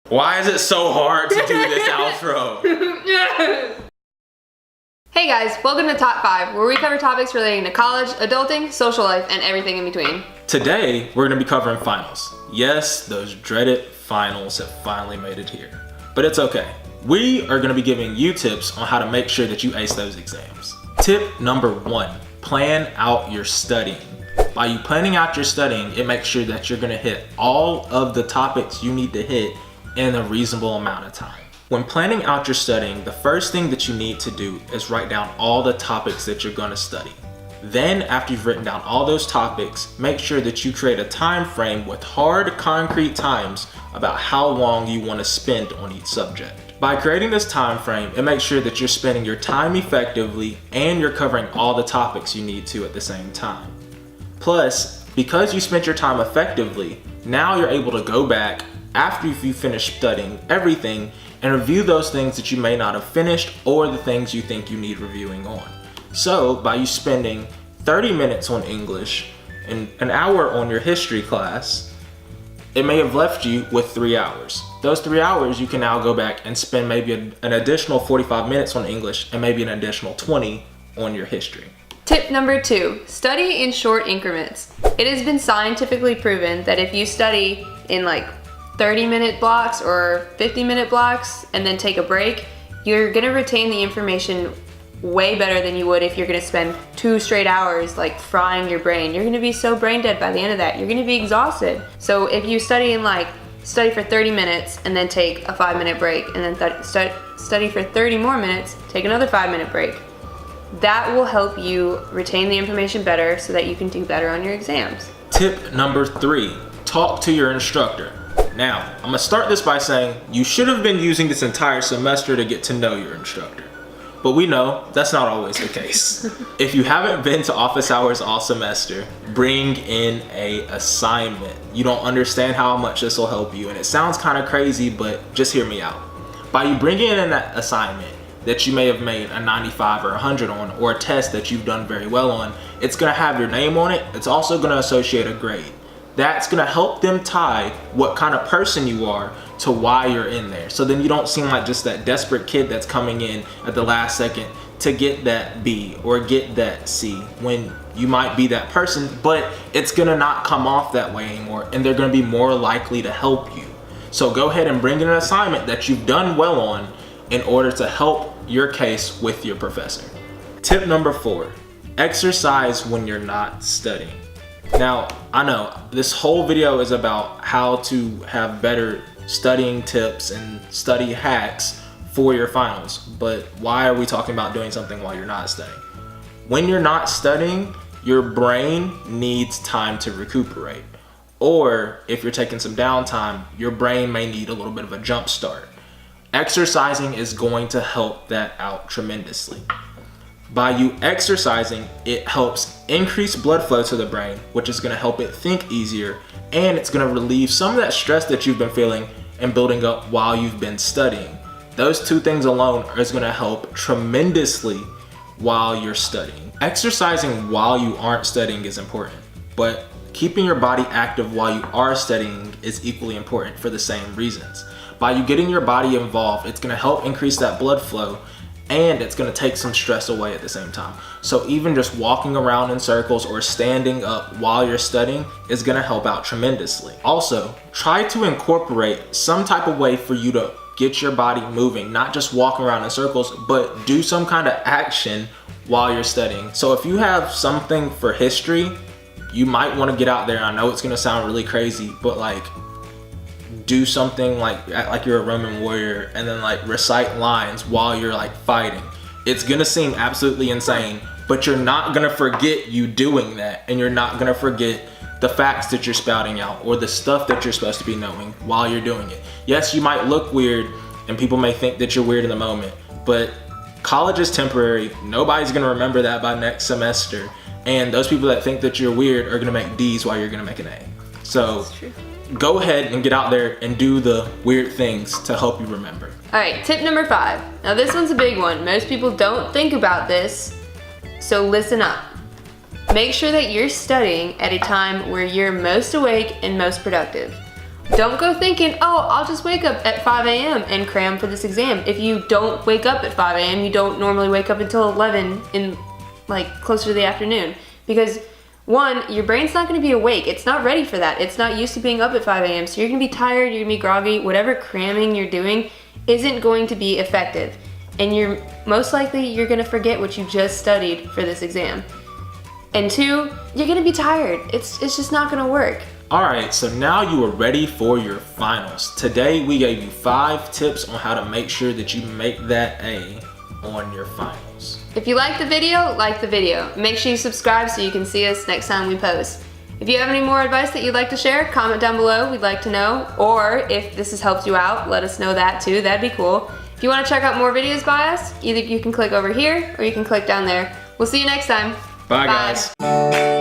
Why is it so hard to do this outro? Hey guys, welcome to Top 5, where we cover topics relating to college, adulting, social life, and everything in between. Today, we're going to be covering finals. Yes, those dreaded finals have finally made it here. But it's okay. We are going to be giving you tips on how to make sure that you ace those exams. Tip number 1, plan out your studying. By you planning out your studying, it makes sure that you're going to hit all of the topics you need to hit in a reasonable amount of time. When planning out your studying, the first thing that you need to do is write down all the topics that you're going to study. Then, after you've written down all those topics, make sure that you create a time frame with hard, concrete times about how long you want to spend on each subject. By creating this time frame, it makes sure that you're spending your time effectively and you're covering all the topics you need to at the same time. Plus, because you spent your time effectively, now you're able to go back after you finish studying everything and review those things that you may not have finished or the things you think you need reviewing on. So by you spending 30 minutes on English and an hour on your history class, it may have left you with 3 hours. Those 3 hours you can now go back and spend maybe an additional 45 minutes on English and maybe an additional 20 on your history. Tip number 2, study in short increments. It has been scientifically proven that if you study in like 30-minute blocks or 50-minute blocks and then take a break, you're gonna retain the information way better than you would if you're gonna spend 2 straight hours like frying your brain. You're gonna be so brain dead by the end of that. You're gonna be exhausted. So if you study for 30 minutes and then take a 5-minute break and then study for 30 more minutes, take another 5-minute break. That will help you retain the information better so that you can do better on your exams. Tip number 3, talk to your instructor. Now, I'm gonna start this by saying you should have been using this entire semester to get to know your instructor. But we know that's not always the case. If you haven't been to office hours all semester, bring in an assignment. You don't understand how much this will help you, and it sounds kind of crazy, but just hear me out. By you bringing in that assignment that you may have made a 95 or 100 on, or a test that you've done very well on, it's gonna have your name on it. It's also gonna associate a grade. That's gonna help them tie what kind of person you are to why you're in there. So then you don't seem like just that desperate kid that's coming in at the last second to get that B or get that C, when you might be that person, but it's gonna not come off that way anymore, and they're gonna be more likely to help you. So go ahead and bring in an assignment that you've done well on in order to help your case with your professor. Tip number 4, exercise when you're not studying. Now, I know this whole video is about how to have better studying tips and study hacks for your finals, but why are we talking about doing something while you're not studying? When you're not studying, your brain needs time to recuperate. Or if you're taking some downtime, your brain may need a little bit of a jump start. Exercising is going to help that out tremendously. By you exercising, it helps increase blood flow to the brain, which is going to help it think easier, and it's going to relieve some of that stress that you've been feeling and building up while you've been studying. Those 2 things alone is going to help tremendously while you're studying. Exercising while you aren't studying is important, but keeping your body active while you are studying is equally important for the same reasons. By you getting your body involved, it's going to help increase that blood flow, and it's going to take some stress away at the same time. So even just walking around in circles or standing up while you're studying is going to help out tremendously. Also, try to incorporate some type of way for you to get your body moving, not just walking around in circles, but do some kind of action while you're studying. So if you have something for history, you might want to get out there. I know it's going to sound really crazy, but like, do something like you're a Roman warrior and then like recite lines while you're like fighting. It's gonna seem absolutely insane, but you're not gonna forget you doing that, and you're not gonna forget the facts that you're spouting out or the stuff that you're supposed to be knowing while you're doing it. Yes, you might look weird and people may think that you're weird in the moment, but college is temporary. Nobody's gonna remember that by next semester, and those people that think that you're weird are gonna make D's while you're gonna make an A. So go ahead and get out there and do the weird things to help you remember. All right, tip number 5. Now this one's a big one. Most people don't think about this, so listen up. Make sure that you're studying at a time where you're most awake and most productive. Don't go thinking, oh, I'll just wake up at 5 a.m. and cram for this exam. If you don't wake up at 5 a.m., you don't normally wake up until 11 in like closer to the afternoon. Because one, your brain's not gonna be awake. It's not ready for that. It's not used to being up at 5 a.m. So you're gonna be tired, you're gonna be groggy. Whatever cramming you're doing isn't going to be effective. And most likely you're gonna forget what you just studied for this exam. And two, you're gonna be tired. It's just not gonna work. Alright, so now you are ready for your finals. Today we gave you 5 tips on how to make sure that you make that A on your finals. If you like the video, like the video. Make sure you subscribe so you can see us next time we post. If you have any more advice that you'd like to share, comment down below, we'd like to know. Or if this has helped you out, let us know that too, that'd be cool. If you want to check out more videos by us, either you can click over here or you can click down there. We'll see you next time. Bye guys.